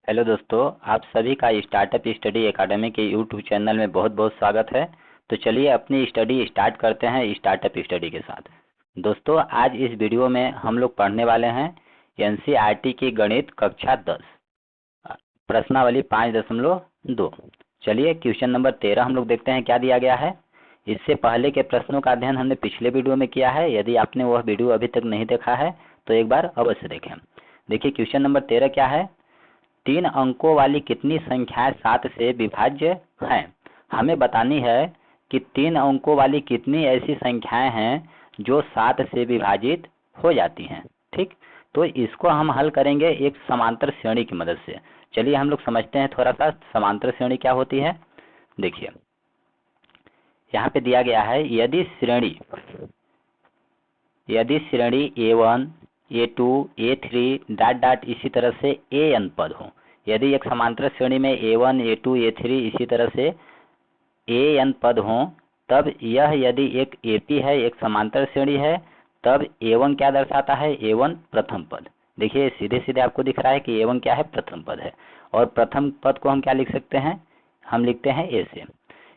Hello दोस्तों, आप सभी का स्टार्टअप स्टडी एकेडमी के यूट्यूब चैनल में बहुत बहुत स्वागत है। तो चलिए अपनी स्टडी स्टार्ट करते हैं स्टार्टअप स्टडी के साथ। दोस्तों, आज इस वीडियो में हम लोग पढ़ने वाले हैं एनसीईआरटी की गणित कक्षा 10 प्रश्नावली 5.2। चलिए क्वेश्चन नंबर 13 हम लोग देखते हैं क्या दिया गया है। इससे पहले के प्रश्नों का अध्ययन हमने पिछले वीडियो में किया है। यदि आपने वह वीडियो अभी तक नहीं देखा है तो एक बार अवश्य देखें। देखिए क्वेश्चन नंबर 13 क्या है। 3 अंकों वाली कितनी संख्याएं 7 से विभाज्य हैं। हमें बतानी है कि 3 अंकों वाली कितनी ऐसी संख्याएं हैं जो 7 से विभाजित हो जाती हैं। ठीक, तो इसको हम हल करेंगे एक समांतर श्रेणी की मदद से। चलिए हम लोग समझते हैं थोड़ा सा समांतर श्रेणी क्या होती है। देखिए यहाँ पे दिया गया है, यदि श्रेणी A1 A2 A3 dot dot इसी तरह से an पद हो। यदि एक समांतर श्रेणी में A1 A2 A3 इसी तरह से an पद हो, तब यह यदि एक AP है, एक समांतर श्रेणी है, तब A1 क्या दर्शाता है, A1 प्रथम पद। देखिए सीधे सीधे आपको दिख रहा है कि A1 क्या है, प्रथम पद है। और प्रथम पद को हम क्या लिख सकते हैं, हम लिखते हैं A से।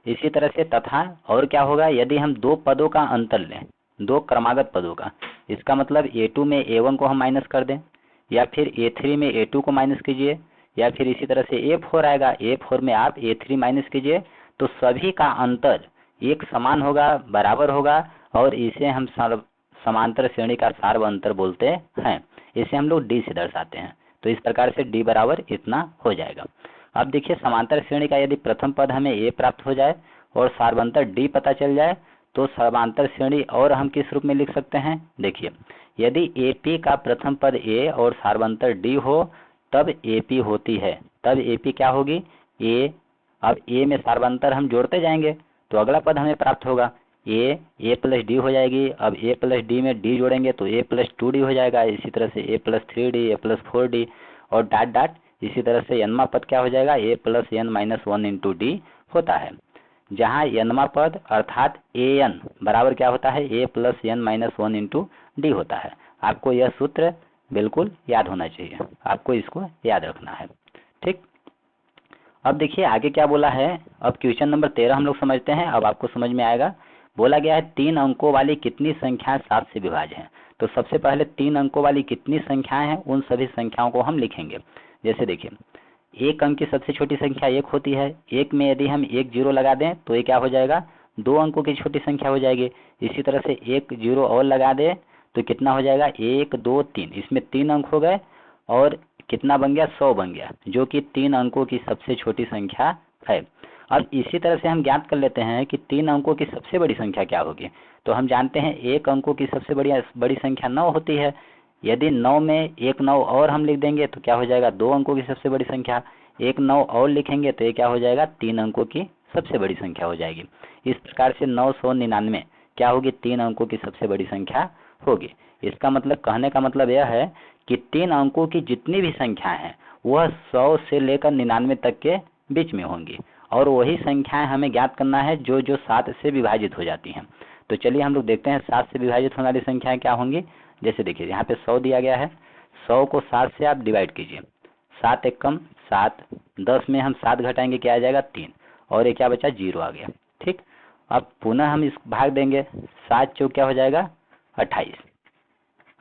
इसी तरह से तथा और क्या होगा, यदि हम दो पदों का अंतर लें, दो क्रमागत पदों का, इसका मतलब A2 में A1 को हम माइनस कर दें, या फिर A3 में A2 को माइनस कीजिए, या फिर इसी तरह से A4 आएगा, A4 में आप A3 माइनस कीजिए, तो सभी का अंतर एक समान होगा, बराबर होगा, और इसे हम समांतर श्रेणी का सार्व अंतर बोलते हैं। इसे हम लोग D से दर्शाते हैं। तो इस प्रकार से D बराबर इतना हो जाएगा। अब देखिए समांतर श्रेणी का यदि प्रथम पद हमें A प्राप्त हो जाए और सार्वंतर D पता चल जाए, तो समांतर श्रेणी और हम किस रूप में लिख सकते हैं। देखिए यदि AP का प्रथम पद A और सार्वंतर D हो, तब AP होती है। तब AP क्या होगी, A। अब A में सार्वंतर हम जोड़ते जाएंगे तो अगला पद हमें प्राप्त होगा, A प्लस D हो जाएगी। अब A प्लस D में D जोड़ेंगे तो A प्लस 2D हो जाएगा। इसी तरह से A plus 3D, A plus 4D और डॉट डॉट इसी तरह से यनमा पद क्या हो जाएगा, A plus n minus 1 into D होता है। जहाँ यनमा पद अर्थात AN बराबर क्या होता है, A plus n minus 1 into D होता है। आपको यह सूत्र बिल्कुल याद होना चाहिए, आपको इसको याद रखना है। ठीक, अब देखिए आगे क्या बोला है। अब क्वेश्चन नंबर 13 हम लोग समझते हैं, अब आपको समझ में आएगा। बोला गया है 3 अंकों वाली कितनी संख्याएं 7 से विभाज्य हैं। तो सबसे पहले 3 अंकों वाली कितनी संख्याएं हैं, उन सभी संख्याओं को हम लिखेंगे। जैसे देखिए 1 अंक की सबसे छोटी संख्या 1 होती है। 1 में यदि हम 1 जीरो लगा दें तो ये क्या हो जाएगा, 2 अंकों की छोटी संख्या हो जाएगी। इसी तरह से 1 जीरो और लगा दे तो कितना हो जाएगा, 1 2 3, इसमें 3 अंक हो गए और कितना बन गया, 100 बन गया, जो कि 3 अंकों की सबसे छोटी संख्या है। अब इसी तरह से हम ज्ञात कर लेते हैं कि 3 अंकों की सबसे बड़ी संख्या क्या होगी। तो हम जानते हैं 1 अंकों की सबसे बड़ी संख्या 9 होती है। यदि 9 में एक 9 और हम लिख देंगे तो क्या हो जाएगा, 2 अंकों की सबसे बड़ी संख्या। एक 9 और लिखेंगे तो ये क्या हो जाएगा, 3 अंकों की सबसे बड़ी संख्या हो जाएगी। इस प्रकार से 999 क्या होगी, 3 अंकों की सबसे बड़ी संख्या होगी। इसका मतलब, कहने का मतलब यह है कि 3 अंकों की जितनी भी संख्याएं हैं वह 100 से लेकर 99 तक के बीच में होंगी, और वही संख्याएं हमें ज्ञात करना है जो जो 7 से विभाजित हो जाती हैं। तो चलिए हम लोग देखते हैं 7 से विभाजित होने वाली संख्याएं क्या होंगी। जैसे देखिए यहाँ पे 100 दिया गया है, 100 को 7 से आप डिवाइड कीजिए। 7 एकम 7, 10 में हम 7 घटाएंगे क्या आ जाएगा, 3, और ये क्या बचा, 0 आ गया। ठीक, अब पुनः हम इस भाग देंगे, 7 चौक क्या हो जाएगा, 28।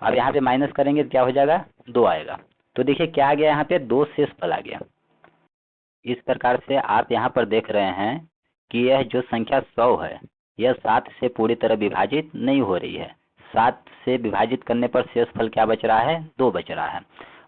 अब यहाँ पे माइनस करेंगे तो क्या हो जाएगा, 2 आएगा। तो देखिए क्या आ गया, यहाँ पे 2 शेषफल आ गया। इस प्रकार से आप यहाँ पर देख रहे हैं कि यह जो संख्या 100 है यह 7 से पूरी तरह विभाजित नहीं हो रही है। 7 से विभाजित करने पर शेषफल क्या बच रहा है, 2 बच रहा है।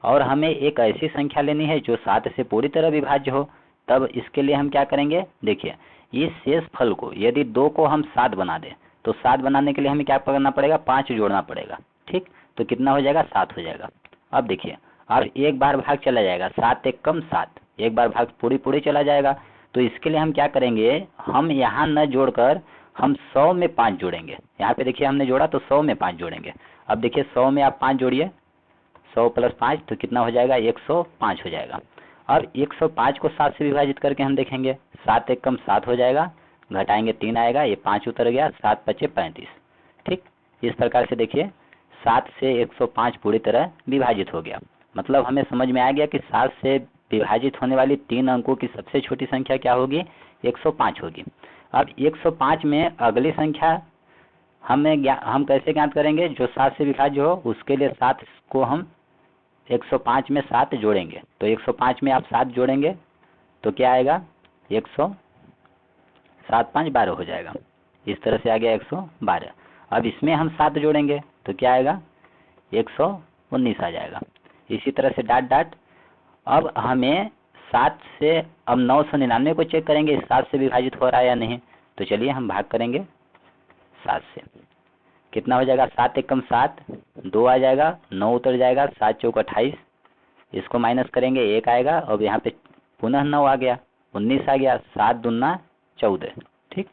और हमें एक ऐसी संख्या लेनी है जो 7 से पूरी तरह विभाज्य हो। तब इसके लिए हम क्या करेंगे, देखिए इस शेषफल को यदि 2 को हम 7 बना दें तो 7 बनाने के लिए हमें क्या करना पड़ेगा, 5 जोड़ना पड़ेगा। ठीक, तो कितना हो जाएगा, 7 हो जाएगा। अब देखिए अब एक बार भाग चला जाएगा, 7 एक कम 7, एक बार भाग पूरी चला जाएगा। तो इसके लिए हम क्या करेंगे, हम यहाँ न जोड़कर हम 100 में 5 जोड़ेंगे। यहाँ पे देखिए हमने जोड़ा तो 100 में 5 जोड़ेंगे। अब देखिए 100 में आप 5 जोड़िए, 100 प्लस 5 तो कितना हो जाएगा, 105 हो जाएगा। अब 105 को 7 से विभाजित करके हम देखेंगे, 7 एक कम 7 हो जाएगा, घटाएंगे 3 आएगा, ये 5 उतर गया, 7 पचे 35। ठीक, इस प्रकार से देखिए 7 से 105 पूरी तरह विभाजित हो गया। मतलब हमें समझ में आ गया कि 7 से विभाजित होने वाली 3 अंकों की सबसे छोटी संख्या क्या होगी? 105 होगी। अब 105 में अगली संख्या हम कैसे ज्ञात करेंगे? जो 7 से विभाज्य हो उसके लिए 7 को हम 105 में 7 जोड़ेंगे। तो 105 में आप 7 जोड़ेंगे तो क्या आएगा? 107 5 12 हो जाएगा। इस तरह से आ गया 112। अब इसमें हम 7 जोड़ेंगे तो क्या आएगा? 119 आ जाएगा। इसी तरह से डाट डाट। अब हमें 7 से अब 999 को चेक करेंगे 7 से विभाजित हो रहा है या नहीं। तो चलिए हम भाग करेंगे 7 से। कितना हो जाएगा? 7 एकम 7, 2 आ जाएगा, 9 उतर जाएगा, 7 चौक 28। इसको माइनस करेंगे 1 आएगा। अब यहाँ पे पुनः 9 आ गया, 19 आ गया, 7 दूना 14। ठीक।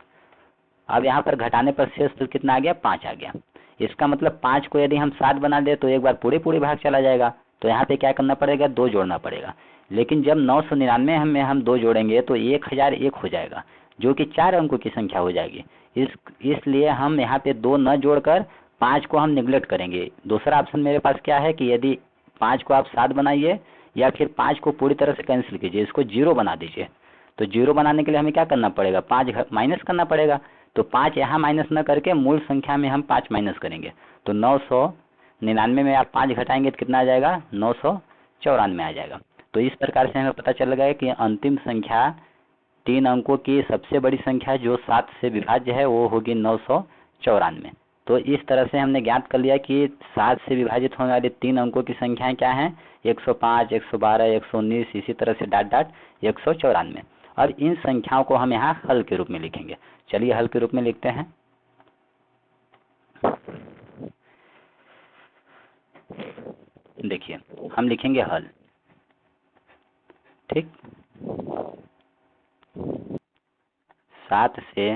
अब यहाँ पर घटाने पर शेष तो कितना आ गया? 5 आ गया। इसका मतलब 5 को यदि हम 7 बना दे तो एक बार पूरे भाग चला जाएगा। तो यहाँ पे क्या करना पड़ेगा? 2 जोड़ना पड़ेगा। लेकिन जब 999 में हम 2 जोड़ेंगे तो 1001 हो जाएगा, जो कि 4 अंकों की संख्या हो जाएगी। इसलिए हम यहाँ पे 2 न जोड़कर 5 को हम निगलेक्ट करेंगे। दूसरा ऑप्शन मेरे पास क्या है कि यदि 5 को आप 7 बनाइए या फिर 5 को पूरी तरह से कैंसिल कीजिए, इसको 0 बना दीजिए। तो 0 बनाने के लिए हमें क्या करना पड़ेगा? 5 माइनस करना पड़ेगा। तो 5 यहाँ माइनस न करके मूल संख्या में हम 5 माइनस करेंगे। तो 999 में आप 5 घटाएंगे तो कितना आ जाएगा? 994 आ जाएगा। तो इस प्रकार से हमें पता चल गया कि अंतिम संख्या 3 अंकों की सबसे बड़ी संख्या जो 7 से विभाज्य है वो होगी 994। तो इस तरह से हमने ज्ञात कर लिया कि 7 से विभाजित होने वाले 3 अंकों की संख्याएं क्या हैं? 105, 112, 119, इसी तरह से डाट डाट 194। और इन संख्याओं को हम यहाँ हल के रूप में लिखेंगे। चलिए हल के रूप में लिखते हैं। देखिए हम लिखेंगे हल। ठीक। 7 से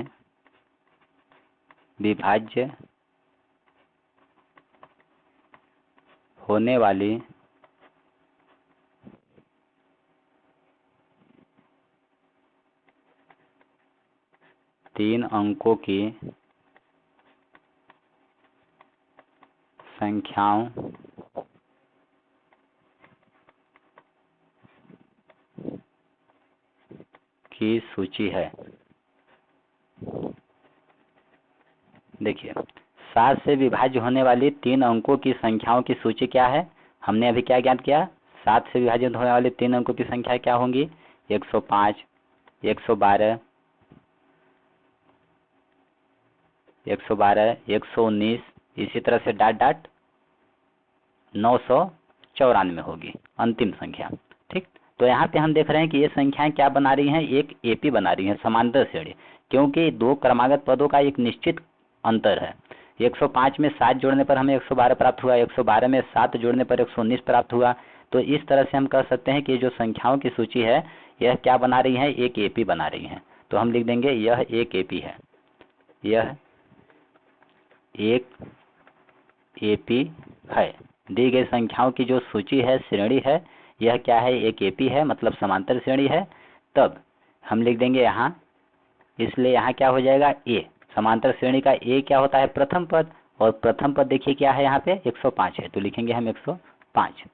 विभाज्य होने वाली 3 अंकों की संख्याओं की सूची है। देखिए 7 से विभाज्य होने वाली 3 अंकों की संख्याओं की सूची क्या है? हमने अभी क्या ज्ञात किया? 7 से विभाजित होने वाले 3 अंकों की संख्या क्या होंगी? 105, 112, 119, इसी तरह से डाट डाट 994 होगी अंतिम संख्या। ठीक। तो यहाँ पे हम देख रहे हैं कि ये संख्याएं क्या बना रही हैं? एक एपी बना रही हैं, समांतर श्रेणी। क्योंकि 2 क्रमागत पदों का एक निश्चित अंतर है। 105 में 7 जोड़ने पर हमें 112 प्राप्त हुआ, 112 में 7 जोड़ने पर 119 प्राप्त हुआ। तो इस तरह से हम कह सकते हैं कि जो संख्याओं की सूची है यह क्या बना रही है? एक एपी बना रही है। तो हम लिख देंगे यह एक एपी है, यह एक एपी है। दी गई संख्याओं की जो सूची है, श्रेणी है, यह क्या है? एक एपी है, मतलब समांतर श्रेणी है। तब हम लिख देंगे यहाँ, इसलिए यहाँ क्या हो जाएगा? ए। समांतर श्रेणी का ए क्या होता है? प्रथम पद। और प्रथम पद देखिए क्या है यहाँ पे? 105 है, तो लिखेंगे हम 105।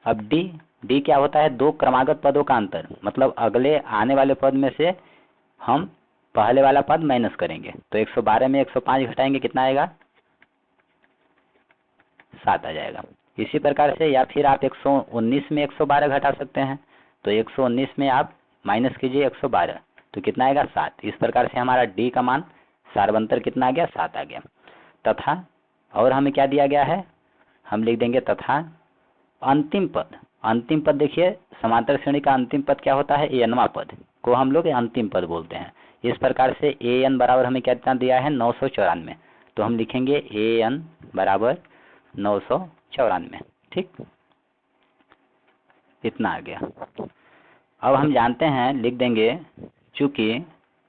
अब डी क्या होता है? 2 क्रमागत पदों का अंतर, मतलब अगले आने वाले पद में से हम पहले वाला पद माइनस करेंगे। तो 112 में 105 घटाएंगे, कितना आएगा? 7 आ जाएगा। इसी प्रकार से, या फिर आप 119 में 112 घटा सकते हैं। तो 119 में आप माइनस कीजिए 112, तो कितना आएगा? 7। इस प्रकार से हमारा डी का मान सार्वंतर कितना आ गया? 7 आ गया। तथा और हमें क्या दिया गया है? हम लिख देंगे तथा अंतिम पद। अंतिम पद देखिए, समांतर श्रेणी का अंतिम पद क्या होता है? एनवां पद को हम लोग अंतिम पद बोलते हैं। इस प्रकार से ए एन बराबर हमें कितना दिया है? 994। तो हम लिखेंगे ए एन बराबर 994। ठीक, इतना आ गया। अब हम जानते हैं, लिख देंगे, चूंकि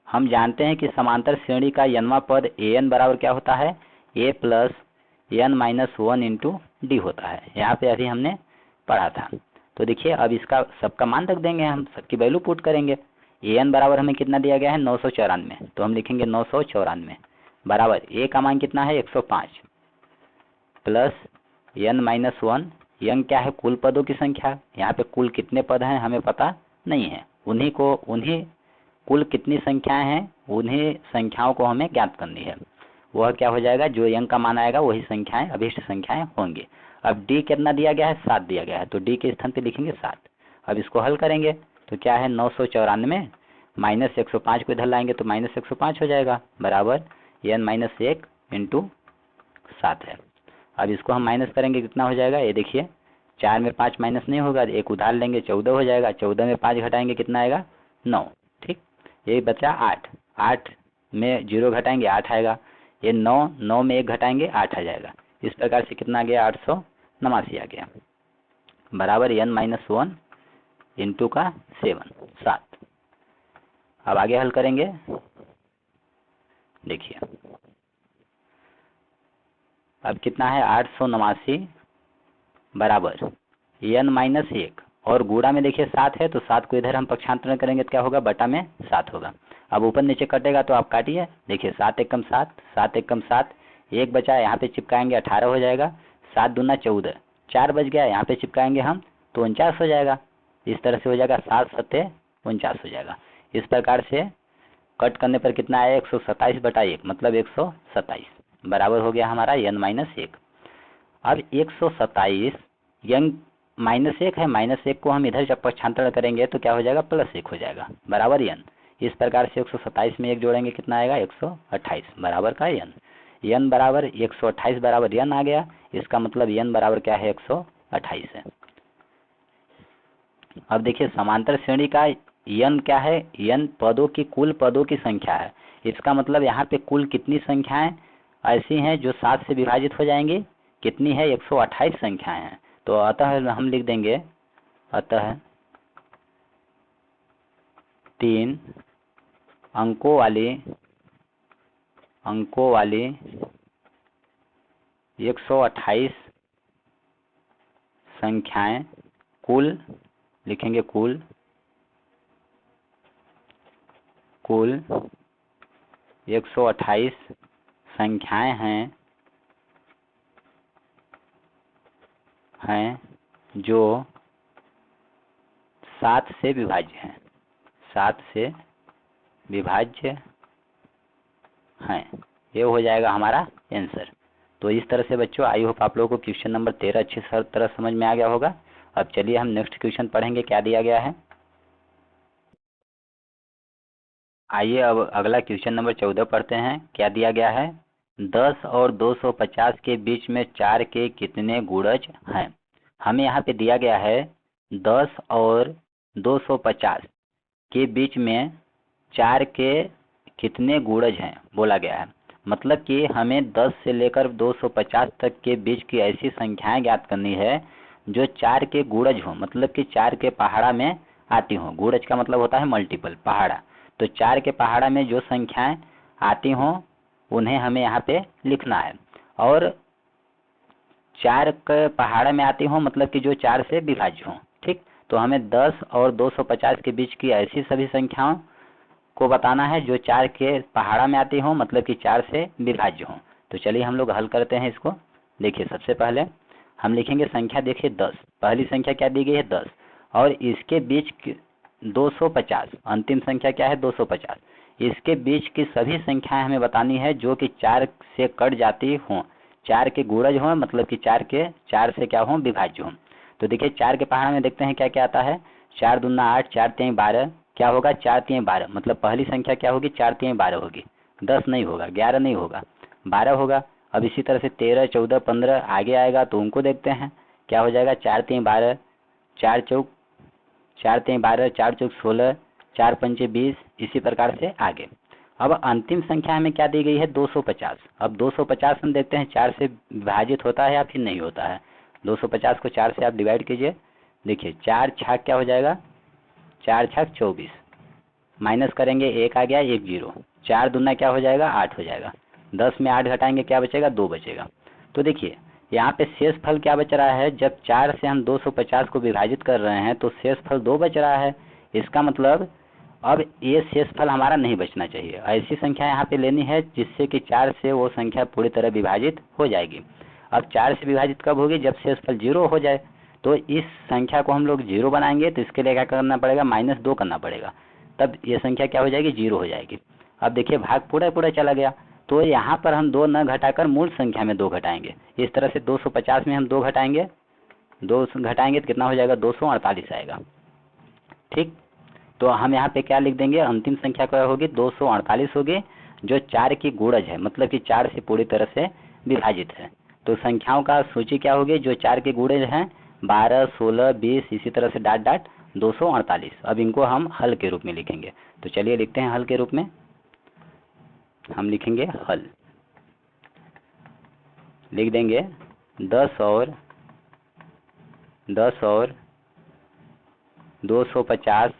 हम जानते हैं कि समांतर श्रेणी का n वां पद ए एन बराबर क्या होता है? A plus N minus 1 into D होता है। यहाँ पे अभी हमने पढ़ा था। तो देखिए अब इसका सबका मान रख देंगे, हम सबकी वैल्यू पुट करेंगे। ए एन बराबर हमें कितना दिया गया है? 994। तो हम लिखेंगे 994 बराबर ए का मान कितना है? 105 प्लस एन माइनस 1 यंग क्या है, कुल पदों की संख्या। यहाँ पे कुल कितने पद हैं हमें पता नहीं है, उन्हीं कुल कितनी संख्याएं हैं उन्हीं संख्याओं को हमें ज्ञात करनी है। वह क्या हो जाएगा, जो यंग का मान आएगा वही संख्याएं अभिष्ट संख्याएं होंगी। अब डी कितना दिया गया है, 7 दिया गया है, तो डी के स्थान पे लिखेंगे 7। अब इसको हल करेंगे तो क्या है, 994 माइनस 105 को इधर लाएंगे तो माइनस 105 हो जाएगा, बराबर n माइनस 1 इंटू 7 है। अब इसको हम माइनस करेंगे कितना हो जाएगा, ये देखिए 4 में 5 माइनस नहीं होगा, एक उधार लेंगे 14 हो जाएगा, 14 में 5 घटाएंगे कितना आएगा 9, ठीक। ये बचा 8, 8 में 0 घटाएंगे 8 आएगा, ये 9 में 1 घटाएंगे 8 आ जाएगा। इस प्रकार से कितना आ गया, 889 आ गया, बराबर n माइनस 1 इंटू का 7। अब आगे हल करेंगे, देखिए अब कितना है 889 बराबर n माइनस 1 और गुणा में देखिए 7 है, तो 7 को इधर हम पक्षांतरण करेंगे तो क्या होगा, बटा में 7 होगा। अब ऊपर नीचे कटेगा तो आप काटिए, देखिए 7 एकम 7, 7 एकम 7, 1 बचा, यहाँ पे चिपकाएंगे 18 हो जाएगा, 7 दूना 14, 4 बच गया, यहाँ पे चिपकाएंगे हम तो 49 हो जाएगा। इस तरह से हो जाएगा 7 सत्ते 49 हो जाएगा। इस प्रकार से कट करने पर कितना आया, 127 बटा 1 मतलब 127 बराबर हो गया हमारा n माइनस 1। अब 127 यंग माइनस 1 है, माइनस 1 को हम इधर जब पक्षांतरण करेंगे तो क्या हो जाएगा, प्लस 1 हो जाएगा, बराबर n। इस प्रकार से 127 में 1 जोड़ेंगे कितना आएगा, 128 बराबर का n बराबर 128 बराबर n आ गया। इसका मतलब n बराबर क्या है, 128 है। अब देखिए समांतर श्रेणी का n क्या है, n पदों की कुल पदों की संख्या है। इसका मतलब यहाँ पे कुल कितनी संख्याएं ऐसी हैं जो 7 से विभाजित हो जाएंगी, कितनी है, 128 संख्याएं हैं। तो अतः हम लिख देंगे, अतः 3 अंकों वाली 128 संख्याएं कुल, लिखेंगे कुल 128 संख्याएं हैं जो 7 से विभाज्य हैं, 7 से विभाज्य हैं। ये हो जाएगा हमारा आंसर। तो इस तरह से बच्चों आई होप आप लोगों को क्वेश्चन नंबर 13 अच्छी तरह समझ में आ गया होगा। अब चलिए हम नेक्स्ट क्वेश्चन पढ़ेंगे, क्या दिया गया है। आइए अब अगला क्वेश्चन नंबर 14 पढ़ते हैं। क्या दिया गया है, 10 और 250 के बीच में 4 के कितने गुणज हैं। हमें यहाँ पे दिया गया है 10 और 250 के बीच में 4 के कितने गुणज हैं बोला गया है। मतलब कि हमें 10 से लेकर 250 तक के बीच की ऐसी संख्याएं ज्ञात करनी है जो 4 के गुणज हो, मतलब कि 4 के पहाड़ा में आती हो। गुणज का मतलब होता है मल्टीपल, पहाड़ा। तो 4 के पहाड़ा में जो संख्याएं आती हों उन्हें हमें यहाँ पे लिखना है। और 4 के पहाड़ा में आती हो मतलब कि जो 4 से विभाज्य हो, ठीक। तो हमें 10 और 250 के बीच की ऐसी सभी संख्याओं को बताना है जो 4 के पहाड़ा में आती हो, मतलब कि 4 से विभाज्य हो। तो चलिए हम लोग हल करते हैं इसको। देखिए सबसे पहले हम लिखेंगे संख्या, देखिए 10, पहली संख्या क्या दी गई है 10, और इसके बीच 250, अंतिम संख्या क्या है 250। इसके बीच की सभी संख्याएं हमें बतानी है जो कि 4 से कट जाती हों, 4 के गुणज हों, मतलब कि 4 से क्या हों, विभाज्य हों। तो देखिए 4 के पहाड़ा में देखते हैं क्या क्या आता है। 4 दूना 8, 4 3 12, क्या होगा 4 3 12, मतलब पहली संख्या क्या होगी 4 3 12 होगी, 10 नहीं होगा, 11 नहीं होगा, 12 होगा। अब इसी तरह से 13 14 15 आगे आएगा तो उनको देखते हैं क्या हो जाएगा। 4 3 12, 4 चौक 12, 4 चौक 16, 4 पंचे 20, इसी प्रकार से आगे। अब अंतिम संख्या हमें क्या दी गई है 250। अब 250 हम देखते हैं 4 से विभाजित होता है या फिर नहीं होता है। 250 को 4 से आप डिवाइड कीजिए, देखिए 4 छाक क्या हो जाएगा, 4 छाक 24, माइनस करेंगे 1 आ गया, 1 0, 4 दूना क्या हो जाएगा 8 हो जाएगा, 10 में 8 घटाएंगे क्या बचेगा 2 बचेगा। तो देखिए यहाँ पे शेष फल क्या बच रहा है, जब 4 से हम 250 को विभाजित कर रहे हैं तो शेष फल 2 बच रहा है। इसका मतलब अब ये शेष फल हमारा नहीं बचना चाहिए। ऐसी संख्या यहाँ पे लेनी है जिससे कि 4 से वो संख्या पूरी तरह विभाजित हो जाएगी। अब 4 से विभाजित कब होगी? जब शेषफल 0 हो जाए। तो इस संख्या को हम लोग 0 बनाएंगे तो इसके लिए क्या करना पड़ेगा? -2 करना पड़ेगा, तब ये संख्या क्या हो जाएगी? 0 हो जाएगी। अब देखिए भाग पूरा पूरा चला गया, तो यहाँ पर हम 2 न घटाकर मूल संख्या में 2 घटाएंगे। इस तरह से 250 में हम 2 घटाएंगे, 2 घटाएंगे तो कितना हो जाएगा? 248 आएगा। ठीक, तो हम यहाँ पे क्या लिख देंगे? अंतिम संख्या क्या होगी? 248 होगी, जो 4 की गुणज है, मतलब कि 4 से पूरी तरह से विभाजित है। तो संख्याओं का सूची क्या होगी? जो 4 के गुणज हैं, 12, 16, 20, इसी तरह से डॉट डॉट 248। अब इनको हम हल के रूप में लिखेंगे। तो चलिए लिखते हैं हल के रूप में। हम लिखेंगे हल, लिख देंगे 10 और 250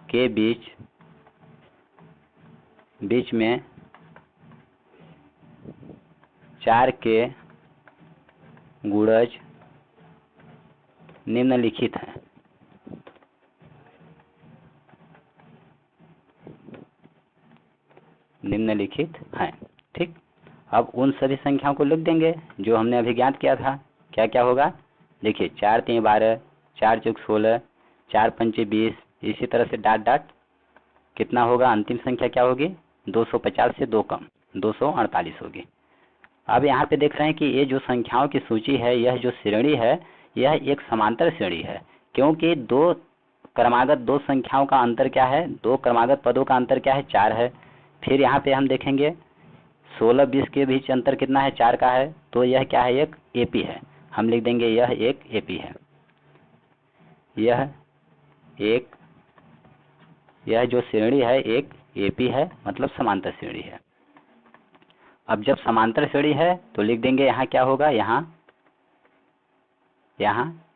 के बीच में 4 के गुणज निम्नलिखित हैं। ठीक, अब उन सभी संख्याओं को लिख देंगे जो हमने अभी ज्ञात किया था। क्या क्या होगा? देखिए 4 3 12, 4 चौक 16, 4 पंचे 20, इसी तरह से डॉट डॉट कितना होगा? अंतिम संख्या क्या होगी? 250 से 2 कम 248 होगी। अब यहाँ पे देख रहे हैं कि ये जो संख्याओं की सूची है, यह जो श्रेणी है, यह एक समांतर श्रेणी है, क्योंकि 2 क्रमागत 2 संख्याओं का अंतर क्या है? 2 क्रमागत पदों का अंतर क्या है? 4 है। फिर यहाँ पे हम देखेंगे 16-20 के बीच अंतर कितना है? 4 का है। तो यह क्या है? एक एपी है। हम लिख देंगे यह एक एपी है। यह जो श्रेणी है एक एपी है, मतलब समांतर श्रेणी है। अब जब समांतर श्रेणी है तो लिख देंगे यहाँ क्या होगा? यहाँ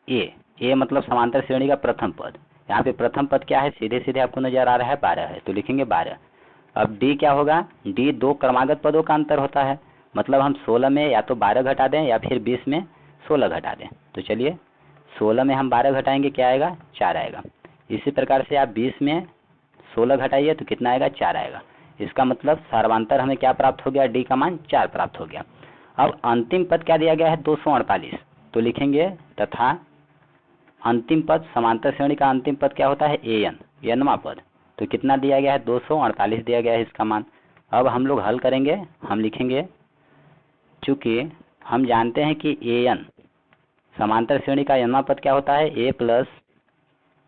ए मतलब समांतर श्रेणी का प्रथम पद। यहाँ पे प्रथम पद क्या है? सीधे सीधे आपको नजर आ रहा है 12 है, तो लिखेंगे 12। अब डी क्या होगा? डी 2 क्रमागत पदों का अंतर होता है, मतलब हम 16 में या तो 12 घटा दें या फिर 20 में 16 घटा दें। तो चलिए 16 में हम 12 घटाएंगे, क्या आएगा? 4 आएगा। इसी प्रकार से आप 20 में 16 घटाइए तो कितना आएगा? 4 आएगा। इसका मतलब सर्वांतर हमें क्या प्राप्त हो गया? डी का मान 4 प्राप्त हो गया। अब अंतिम पद क्या दिया गया है? 248, तो लिखेंगे तथा अंतिम पद, समांतर श्रेणी का अंतिम पद क्या होता है? एनवा पद। तो कितना दिया गया है? 248 दिया गया है इसका मान। अब हम लोग हल करेंगे। हम लिखेंगे, चूंकि हम जानते हैं कि एन समांतर श्रेणी का एनवा पद क्या होता है? A plus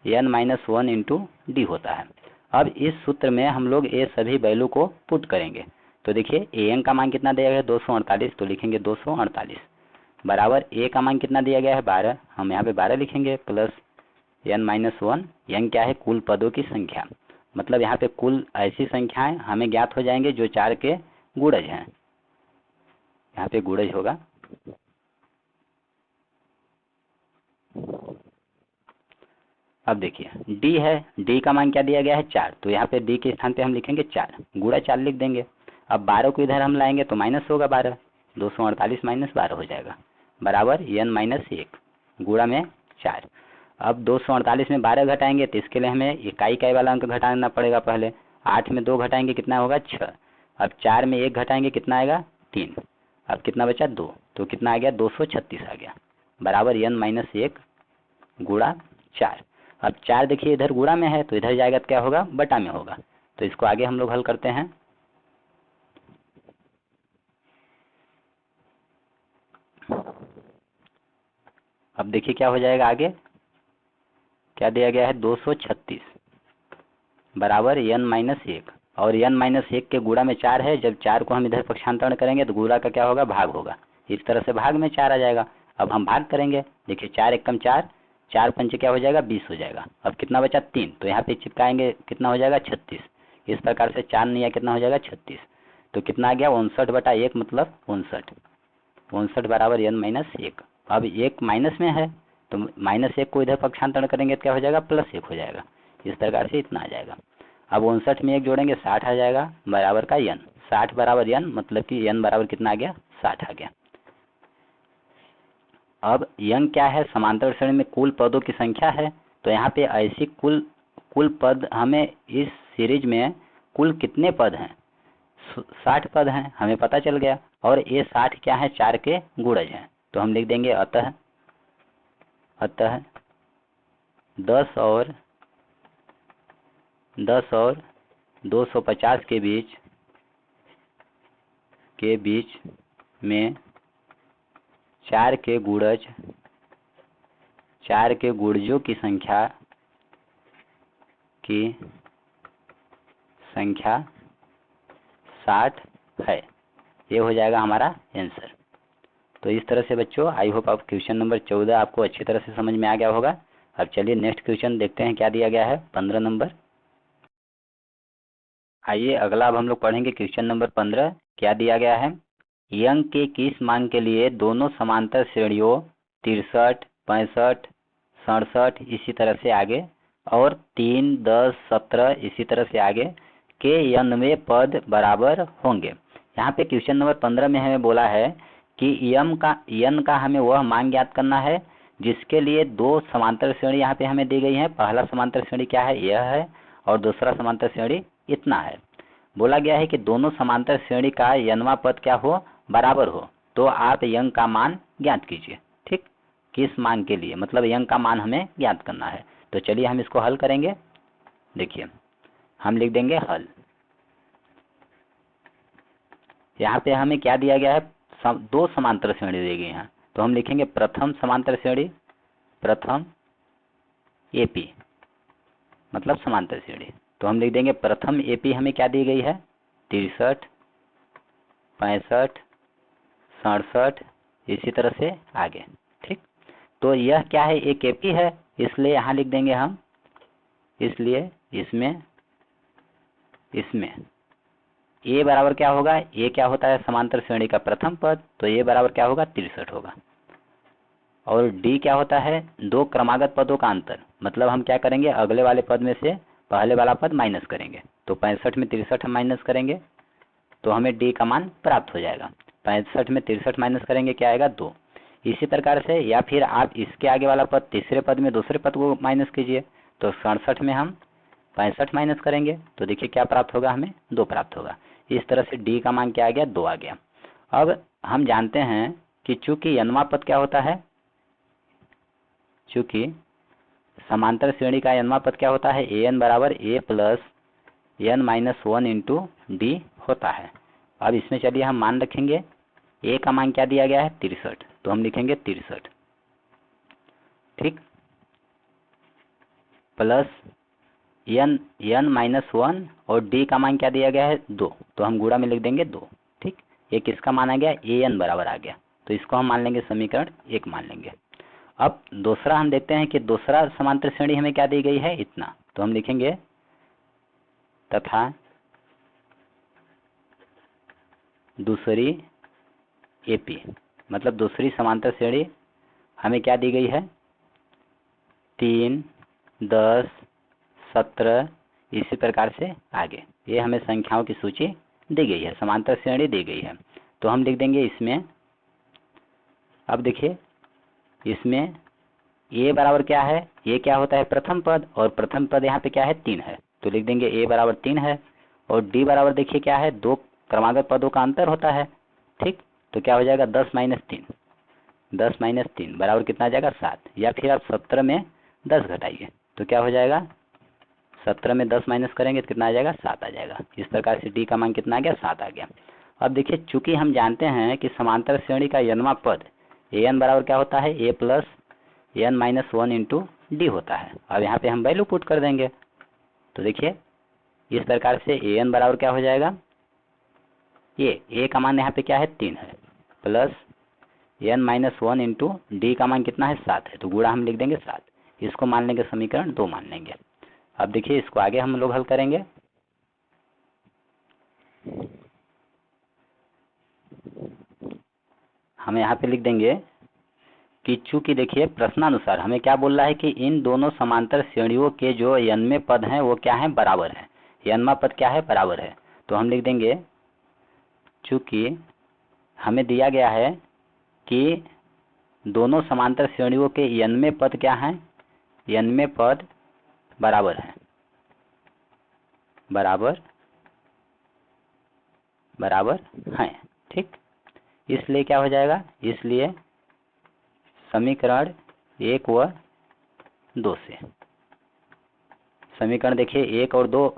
N minus 1 into D होता है। अब इस सूत्र में हम लोग ये सभी वैल्यू को पुट करेंगे। तो देखिए एन का मान कितना दिया गया है? 248, तो लिखेंगे 248 बराबर ए का मान कितना दिया गया है? 12, हम यहाँ पे 12 लिखेंगे, प्लस एन माइनस 1। एन क्या है? कुल पदों की संख्या, मतलब यहाँ पे कुल ऐसी संख्याएं हमें ज्ञात हो जाएंगे जो 4 के गुणज हैं। यहाँ पे गुणज होगा। अब देखिए डी है, डी का मान क्या दिया गया है? 4, तो यहाँ पे डी के स्थान पे हम लिखेंगे 4, गुणा 4 लिख देंगे। अब 12 को इधर हम लाएंगे तो माइनस होगा 12, 248 माइनस 12 हो जाएगा, बराबर एन माइनस 1 गुणा में 4। अब 248 में 12 घटाएंगे तो इसके लिए हमें इकाई वाला अंक घटाना पड़ेगा पहले। 8 में 2 घटाएंगे कितना होगा? 6। अब 4 में 1 घटाएंगे कितना आएगा? 3। अब कितना बचा? 2, तो कितना आ गया? 236 आ गया, बराबर एन माइनस 1 गुणा 4। अब 4 देखिए इधर गुणा में है तो इधर जाएगा तो क्या होगा? बटा में होगा। तो इसको आगे हम लोग हल करते हैं। अब देखिए क्या हो जाएगा आगे? क्या दिया गया है? 236 बराबर एन माइनस 1, और एन माइनस 1 के गुणा में 4 है। जब 4 को हम इधर पक्षांतरण करेंगे तो गुणा का क्या होगा? भाग होगा। इस तरह से भाग में 4 आ जाएगा। अब हम भाग करेंगे, देखिए 4 एकम 4, 4 पंचे क्या हो जाएगा? 20 हो जाएगा। अब कितना बचा? 3, तो यहाँ पे चिपकाएंगे, कितना हो जाएगा? 36। इस प्रकार से 4 निया कितना हो जाएगा? 36। तो कितना आ गया? 59/1 मतलब 59 बराबर एन माइनस 1। अब 1 माइनस में है तो -1 को इधर पक्षांतरण करेंगे तो क्या हो जाएगा? +1 हो जाएगा। इस प्रकार से इतना आ जाएगा। अब 59 में 1 जोड़ेंगे 60 आ जाएगा, बराबर का n। 60 बराबर n मतलब कि n बराबर कितना आ गया? 60 आ गया। अब n क्या है? समांतर श्रेणी में कुल पदों की संख्या है। तो यहाँ पे ऐसी कुल पद, हमें इस सीरीज में कुल कितने पद हैं? 60 पद हैं, हमें पता चल गया। और ये 60 क्या है, 4 के गुणज हैं। तो हम लिख देंगे अतः 10 और 250 के बीच में 4 के गुणजों की संख्या 60 है। ये हो जाएगा हमारा आंसर। तो इस तरह से बच्चों, आई होप आप क्वेश्चन नंबर 14 आपको अच्छी तरह से समझ में आ गया होगा। अब चलिए नेक्स्ट क्वेश्चन देखते हैं क्या दिया गया है, 15 नंबर। आइए अगला अब हम लोग पढ़ेंगे क्वेश्चन नंबर 15। क्या दिया गया है, अंक के किस मान के लिए दोनों समांतर श्रेणियों 63, 65, 67 इसी तरह से आगे और 3, 10, 17 इसी तरह से आगे के n पद बराबर होंगे। यहाँ पे क्वेश्चन नंबर 15 में हमें बोला है कि n का हमें वह मान ज्ञात करना है जिसके लिए दो समांतर श्रेणी यहाँ पे हमें दी गई है। पहला समांतर श्रेणी क्या है, यह है, और दूसरा समांतर श्रेणी इतना है। बोला गया है कि दोनों समांतर श्रेणी का n पद क्या हो, बराबर हो। तो आप n का मान ज्ञात कीजिए। ठीक, किस मान के लिए, मतलब n का मान हमें ज्ञात करना है। तो चलिए हम इसको हल करेंगे। देखिए हम लिख देंगे हल। यहाँ पे हमें क्या दिया गया है, दो समांतर श्रेणी दी गई है। तो हम लिखेंगे प्रथम समांतर श्रेणी, प्रथम एपी मतलब समांतर श्रेणी। तो हम लिख देंगे प्रथम एपी हमें क्या दी गई है, 63, 65, 67 इसी तरह से आगे। ठीक, तो यह क्या है, एक एपी है, इसलिए यहाँ लिख देंगे हम, इसलिए इसमें ए बराबर क्या होगा, ए क्या होता है समांतर श्रेणी का प्रथम पद, तो ए बराबर क्या होगा, 63 होगा। और डी क्या होता है, दो क्रमागत पदों का अंतर, मतलब हम क्या करेंगे, अगले वाले पद में से पहले वाला पद माइनस करेंगे। तो 65 में 63 हम माइनस करेंगे तो हमें डी का मान प्राप्त हो जाएगा। 65 में 63 माइनस करेंगे क्या आएगा, 2। इसी प्रकार से, या फिर आप इसके आगे वाला पद, तीसरे पद में दूसरे पद को माइनस कीजिए। तो 67 में हम 65 माइनस करेंगे तो देखिए क्या प्राप्त होगा, हमें 2 प्राप्त होगा। इस तरह से डी का मान क्या आ गया, 2 आ गया। अब हम जानते हैं कि चूंकि n पद क्या होता है, चूंकि समांतर श्रेणी का n पद क्या होता है, an बराबर a plus n minus 1 into D होता है। अब इसमें चलिए हम मान रखेंगे, a का मान क्या दिया गया है, 63, तो हम लिखेंगे 63। ठीक, प्लस n माइनस 1 और d का मान क्या दिया गया है, 2, तो हम गुणा में लिख देंगे 2। ठीक, ये किसका मान आ गया, an बराबर आ गया, तो इसको हम मान लेंगे समीकरण 1 मान लेंगे। अब दूसरा हम देखते हैं कि दूसरा समांतर श्रेणी हमें क्या दी गई है, इतना, तो हम लिखेंगे तथा दूसरी एपी मतलब दूसरी समांतर श्रेणी हमें क्या दी गई है, 3, 10, 17 इसी प्रकार से आगे। ये हमें संख्याओं की सूची दी गई है, समांतर श्रेणी दी गई है। तो हम लिख देंगे इसमें, अब देखिए इसमें ए बराबर क्या है, ये क्या होता है, प्रथम पद, और प्रथम पद यहाँ पे क्या है, 3 है, तो लिख देंगे ए बराबर 3 है। और डी बराबर देखिए क्या है, 2 क्रमागत पदों का अंतर होता है। ठीक, तो क्या हो जाएगा, 10 माइनस 3, 10 माइनस 3 बराबर कितना आ जाएगा, 7। या फिर आप 17 में 10 घटाइए तो क्या हो जाएगा, 17 में 10 माइनस करेंगे तो कितना आ जाएगा, 7 आ जाएगा। इस प्रकार से डी का मान कितना आ गया, 7 आ गया। अब देखिए चूंकि हम जानते हैं कि समांतर श्रेणी का n पद an बराबर क्या होता है, a plus n minus 1 into D होता है। अब यहाँ पे हम वैल्यू पुट कर देंगे तो देखिए इस प्रकार से an बराबर क्या हो जाएगा, a का मान यहाँ पे क्या है, 3 है, plus n minus 1 into D का मान कितना है, 7 है, तो गुणा हम लिख देंगे 7। इसको मान लेंगे समीकरण 2 मान लेंगे। अब देखिए इसको आगे हम लोग हल करेंगे। हम यहाँ पे लिख देंगे कि चूंकि देखिए प्रश्नानुसार हमें क्या बोल रहा है कि इन दोनों समांतर श्रेणियों के जो n पद हैं वो क्या है, बराबर है। n पद क्या है, बराबर है। तो हम लिख देंगे चूंकि हमें दिया गया है कि दोनों समांतर श्रेणियों के n पद क्या हैं, n पद बराबर है, बराबर बराबर हैं। ठीक, इसलिए क्या हो जाएगा, इसलिए समीकरण 1 व 2 से, समीकरण देखिए 1 और 2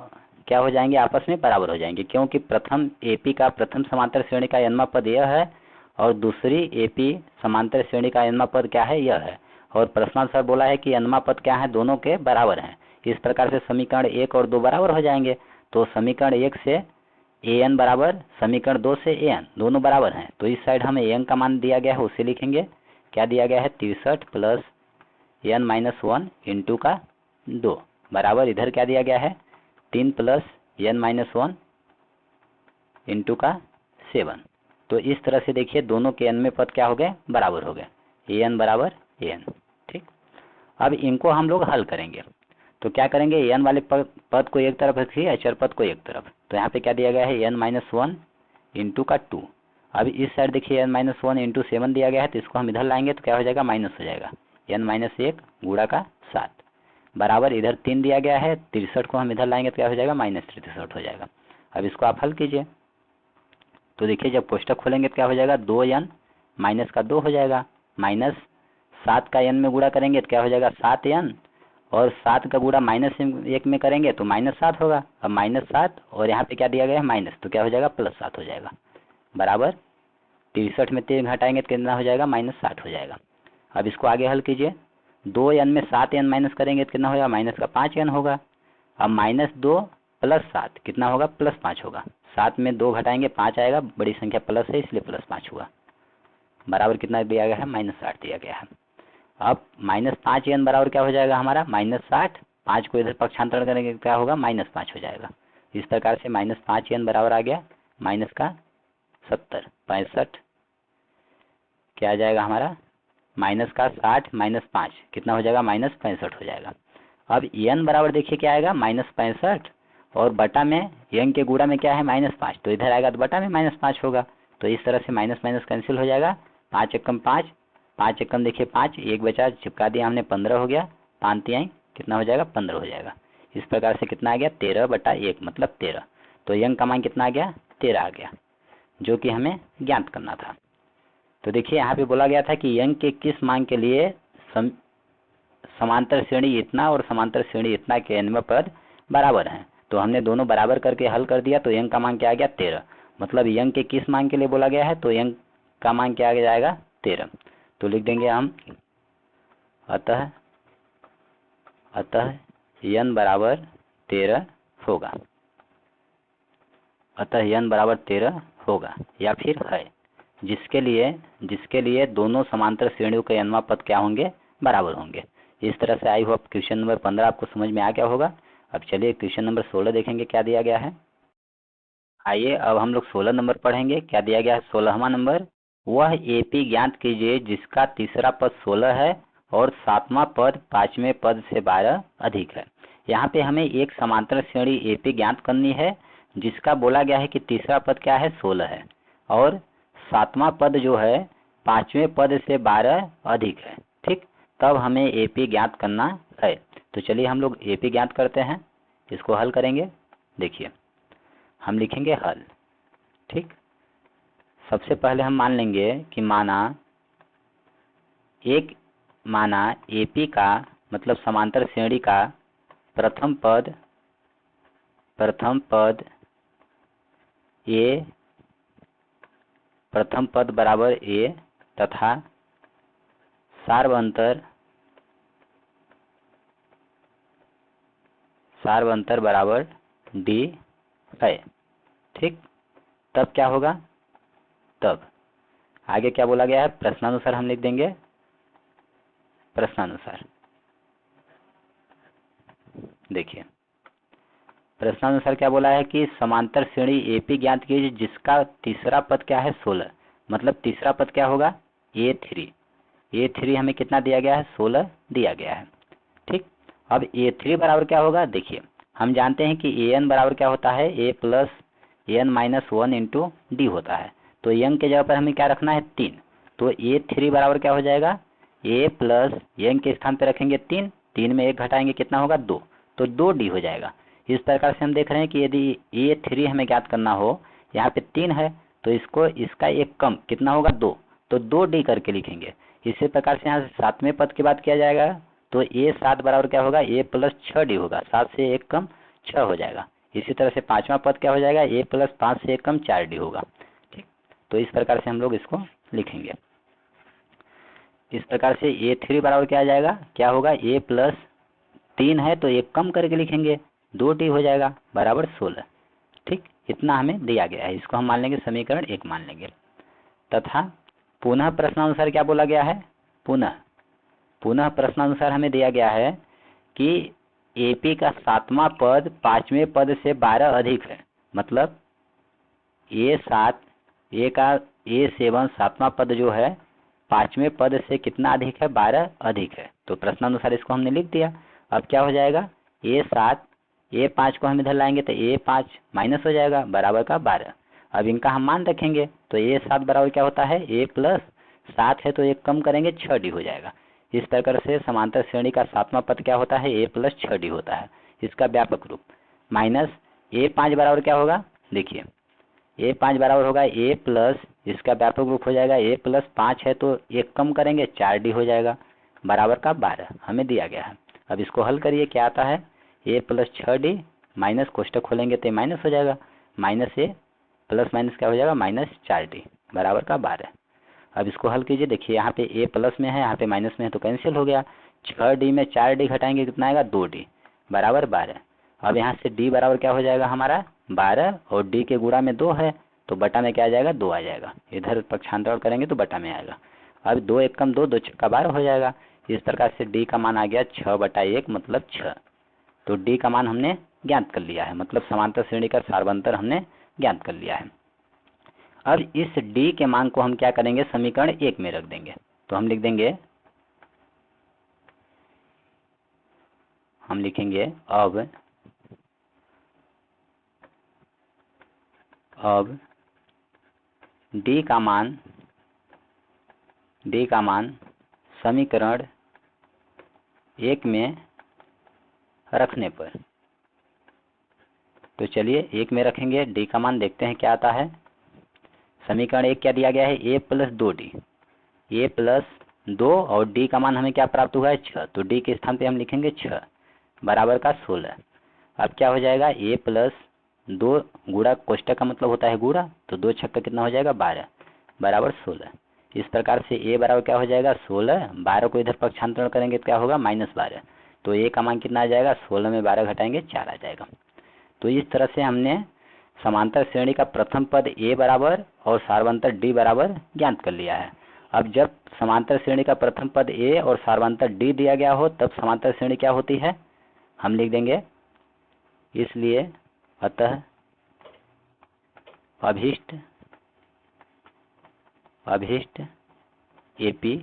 क्या हो जाएंगे, आपस में बराबर हो जाएंगे, क्योंकि प्रथम एपी का प्रथम समांतर श्रेणी का n पद यह है और दूसरी एपी समांतर श्रेणी का n पद क्या है, यह है। और प्रश्नानुसार बोला है कि n पद क्या है, दोनों के बराबर हैं। इस प्रकार से समीकरण 1 और 2 बराबर हो जाएंगे। तो समीकरण 1 से an बराबर समीकरण 2 से an दोनों बराबर हैं। तो इस साइड हमें an का मान दिया गया है, उसे लिखेंगे। क्या दिया गया है, 63 प्लस n-1 इंटू का 2 बराबर इधर क्या दिया गया है, 3 प्लस n-1 इंटू का 7। तो इस तरह से देखिए दोनों के n में पद क्या हो गए, बराबर हो गए, an बराबर an। ठीक, अब इनको हम लोग हल करेंगे। तो क्या करेंगे, n वाले पद को एक तरफ रखिए, अचर पद को एक तरफ। तो यहाँ पे क्या दिया गया है, n-1 इंटू का 2। अब इस साइड देखिए n-1 इंटू 7 दिया गया है, तो इसको हम इधर लाएंगे तो क्या हो जाएगा, माइनस हो जाएगा, n-1 गुणा का 7 बराबर इधर 3 दिया गया है, 63 को हम इधर लाएंगे तो क्या हो जाएगा, -63 हो जाएगा। अब इसको आप हल कीजिए। तो देखिए जब कोष्टक खोलेंगे तो क्या हो जाएगा, 2n माइनस का 2 हो जाएगा, माइनस 7 का n में गुणा करेंगे तो क्या हो जाएगा, 7n, और 7 का गुणा -1 में करेंगे तो -7 होगा। अब -7 और यहाँ पे क्या दिया गया है, माइनस, तो क्या हो जाएगा, +7 हो जाएगा बराबर 63 में 3 घटाएंगे तो कितना हो जाएगा, -60 हो जाएगा। अब इसको आगे हल कीजिए, 2n में 7n माइनस करेंगे तो कितना होगा, माइनस का 5n होगा। अब -2 प्लस 7 कितना होगा, +5 होगा। 7 में 2 घटाएंगे 5 आएगा, बड़ी संख्या प्लस है इसलिए +5 हुआ बराबर कितना दिया गया है, -60 दिया गया है। अब -5n बराबर क्या हो जाएगा हमारा, -60, 5 को इधर पक्षांतरण करेंगे क्या होगा, -5 हो जाएगा। इस प्रकार से -5n बराबर आ गया माइनस का 70, 65 क्या आ जाएगा हमारा, माइनस का 60 माइनस 5 कितना हो जाएगा, -65 हो जाएगा। अब n बराबर देखिए क्या आएगा, -65 और बटा में n के गुणा में क्या है, -5, तो इधर आएगा तो बटा में -5 होगा। तो इस तरह से माइनस माइनस कैंसिल हो जाएगा, 5 एकम 5, 5 एकम देखिए 5, एक बचा चिपका दिया हमने, 15 हो गया, 5 तिहाई कितना हो जाएगा, 15 हो जाएगा। इस प्रकार से कितना आ गया, 13/1 मतलब 13। तो n का मान कितना आ गया, 13 आ गया, जो कि हमें ज्ञात करना था। तो देखिए यहाँ पे बोला गया था कि n के किस मान के लिए समांतर श्रेणी इतना और समांतर श्रेणी इतना के n में पद बराबर हैं। तो हमने दोनों बराबर करके हल कर दिया, तो n का मान क्या आ गया, 13। मतलब n के किस मान के लिए बोला गया है, तो n का मान क्या आ जाएगा, 13। तो लिख देंगे हम, अतः n बराबर 13 होगा, अतः n बराबर 13 होगा, या फिर है, जिसके लिए दोनों समांतर श्रेणियों के n पद क्या होंगे, बराबर होंगे। इस तरह से आई होप क्वेश्चन नंबर 15 आपको समझ में आ गया होगा। अब चलिए क्वेश्चन नंबर 16 देखेंगे क्या दिया गया है। आइए अब हम लोग 16 नंबर पढ़ेंगे। क्या दिया गया है 16वां नंबर, वह एपी ज्ञात कीजिए जिसका तीसरा पद 16 है और 7वां पद 5वें पद से 12 अधिक है। यहाँ पे हमें एक समांतर श्रेणी एपी ज्ञात करनी है जिसका बोला गया है कि तीसरा पद क्या है, 16 है और 7वां पद जो है 5वें पद से 12 अधिक है। ठीक, तब हमें एपी ज्ञात करना है। तो चलिए हम लोग एपी ज्ञात करते हैं, इसको हल करेंगे। देखिए हम लिखेंगे हल। ठीक, सबसे पहले हम मान लेंगे कि माना एपी का मतलब समांतर श्रेणी का प्रथम पद बराबर a तथा सार्वअंतर बराबर d है। ठीक, तब क्या होगा, तब आगे क्या बोला गया है, प्रश्नानुसार हम लिख देंगे। प्रश्नानुसार देखिए, प्रश्नानुसार क्या बोला है कि समांतर श्रेणी एपी ज्ञात कीजिए जिसका तीसरा पद क्या है, 16। मतलब तीसरा पद क्या होगा, a3 हमें कितना दिया गया है, 16 दिया गया है। ठीक, अब a3 बराबर क्या होगा, देखिए हम जानते हैं कि an बराबर क्या होता है, a plus n-1 into D होता है। तो n के जगह पर हमें क्या रखना है, 3। तो a3 बराबर क्या हो जाएगा, a प्लस n के स्थान पर रखेंगे 3, 3 में 1 घटाएंगे कितना होगा, 2, तो 2d हो जाएगा। इस प्रकार से हम देख रहे हैं कि यदि a3 हमें ज्ञात करना हो यहाँ पे 3 है तो इसको इसका एक कम कितना होगा 2, तो 2D करके लिखेंगे। इसी प्रकार से यहाँ से 7वें पद की बात किया जाएगा तो A7 बराबर क्या होगा A प्लस 6D होगा, 7 से 1 कम 6 हो जाएगा। इसी तरह से 5वां पद क्या हो जाएगा A प्लस 5 से 1 कम 4D होगा। ठीक, तो इस प्रकार से हम लोग इसको लिखेंगे। इस प्रकार से A3 बराबर क्या आ जाएगा, क्या होगा A प्लस 3 है तो 1 कम करके लिखेंगे 2D हो जाएगा बराबर 16। ठीक, इतना हमें दिया गया है, इसको हम मान लेंगे समीकरण 1 मान लेंगे। तथा पुनः प्रश्नानुसार क्या बोला गया है, पुनः प्रश्नानुसार हमें दिया गया है कि AP का 7वां पद 5वें पद से 12 अधिक है। मतलब A का A7 7वां पद जो है 5वें पद से कितना अधिक है, 12 अधिक है। तो प्रश्नानुसार इसको हमने लिख दिया। अब क्या हो जाएगा A7 A5 को हम इधर लाएंगे तो A5 माइनस हो जाएगा बराबर का 12। अब इनका हम मान रखेंगे तो A7 बराबर क्या होता है A प्लस 7 है तो 1 कम करेंगे 6D हो जाएगा। इस प्रकार से समांतर श्रेणी का 7वां पद क्या होता है A प्लस 6D होता है, इसका व्यापक रूप। माइनस A5 बराबर क्या होगा, देखिए A5 बराबर होगा A प्लस, इसका व्यापक रूप हो जाएगा A प्लस 5 है तो 1 कम करेंगे 4D हो जाएगा बराबर का 12 हमें दिया गया है। अब इसको हल करिए, क्या आता है A प्लस 6D माइनस कोष्टक खोलेंगे तो माइनस हो जाएगा, माइनस A प्लस माइनस क्या हो जाएगा माइनस 4D बराबर का 12। अब इसको हल कीजिए, देखिए यहाँ पे A प्लस में है यहाँ पे माइनस में है तो कैंसिल हो गया। 6D में 4D घटाएंगे कितना आएगा 2D बराबर 12। अब यहाँ से D बराबर क्या हो जाएगा हमारा 12 और D के गुणा में 2 है तो बटा में क्या आ जाएगा 2 आ जाएगा, इधर पक्षांतरण करेंगे तो बटा में आएगा। अब 2 1 कम 2, 2 छक्का 12 हो जाएगा। इस प्रकार से D का मान आ गया 6/1 मतलब 6। तो D का मान हमने ज्ञात कर लिया है, मतलब समांतर श्रेणी का सार्वंतर हमने ज्ञात कर लिया है। अब इस D के मान को हम क्या करेंगे समीकरण 1 में रख देंगे। तो हम लिख देंगे, हम लिखेंगे अब D का मान समीकरण 1 में रखने पर, तो चलिए 1 में रखेंगे। D का मान देखते हैं क्या आता है। समीकरण 1 क्या दिया गया है A plus 2D, A plus 2 और D का मान हमें क्या प्राप्त हुआ है 6, तो D के स्थान पे हम लिखेंगे 6 बराबर का 16। अब क्या हो जाएगा A प्लस 2 गुणा, कोष्टक का मतलब होता है गुणा, तो 2 छक्का कितना हो जाएगा 12 बराबर 16। इस प्रकार से A बराबर क्या हो जाएगा 16, 12 को इधर पक्षांतरण करेंगे तो क्या होगा -12, तो A का मान कितना आ जाएगा 16 में 12 घटाएंगे 4 आ जाएगा। तो इस तरह से हमने समांतर श्रेणी का प्रथम पद A बराबर और सार्वंतर D बराबर ज्ञात कर लिया है। अब जब समांतर श्रेणी का प्रथम पद A और सार्वंतर D दिया गया हो तब समांतर श्रेणी क्या होती है, हम लिख देंगे इसलिए अतः अभीष्ट AP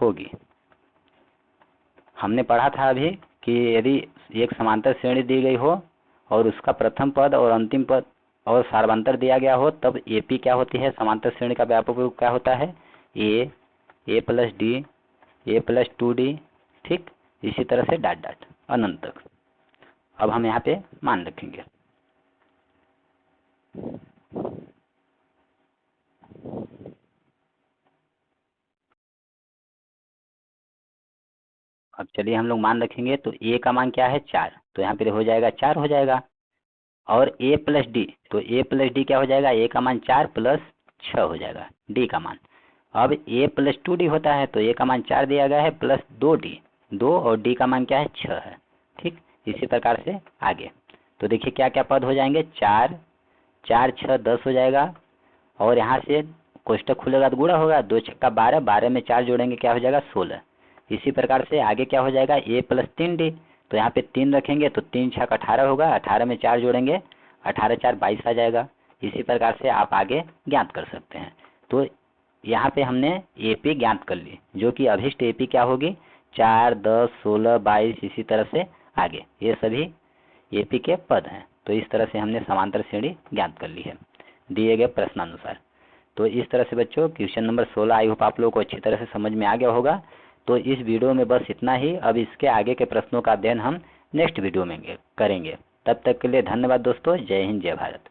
होगी। हमने पढ़ा था अभी कि यदि एक समांतर श्रेणी दी गई हो और उसका प्रथम पद और अंतिम पद और सार्वंतर दिया गया हो तब AP क्या होती है, समांतर श्रेणी का व्यापक रूप क्या होता है A plus D, A plus 2D। ठीक, इसी तरह से डॉट डॉट अनंत तक। अब हम यहाँ पे मान रखेंगे। अब चलिए हम लोग मान रखेंगे, तो A का मान क्या है 4, तो यहाँ पे हो जाएगा 4 हो जाएगा। और A प्लस D, तो A प्लस D क्या हो जाएगा, A का मान 4 प्लस 6 हो जाएगा D का मान। अब A प्लस 2D होता है तो A का मान 4 दिया गया है प्लस 2D, 2 और D का मान क्या है 6 है। ठीक, इसी प्रकार से आगे तो देखिए क्या क्या पद हो जाएंगे, 4 4 6 10 हो जाएगा। और यहाँ से कोष्टक खुलेगा तो गुणा होगा, 2 छक्का 12, 12 में 4 जोड़ेंगे क्या हो जाएगा 16। इसी प्रकार से आगे क्या हो जाएगा A प्लस 3D, तो यहाँ पे 3 रखेंगे तो 3 छक 18 होगा, 18 में 4 जोड़ेंगे 18 4 22 आ जाएगा। इसी प्रकार से आप आगे ज्ञात कर सकते हैं। तो यहाँ पे हमने AP ज्ञात कर ली, जो कि अभिष्ट AP क्या होगी 4 10 16 22, इसी तरह से आगे ये सभी AP के पद हैं। तो इस तरह से हमने समांतर श्रेणी ज्ञात कर ली है दिए गए प्रश्नानुसार। तो इस तरह से बच्चों क्वेश्चन नंबर 16 आई होप आप लोगों को अच्छी तरह से समझ में आ गया होगा। तो इस वीडियो में बस इतना ही। अब इसके आगे के प्रश्नों का अध्ययन हम नेक्स्ट वीडियो में करेंगे। तब तक के लिए धन्यवाद दोस्तों। जय हिंद, जय भारत।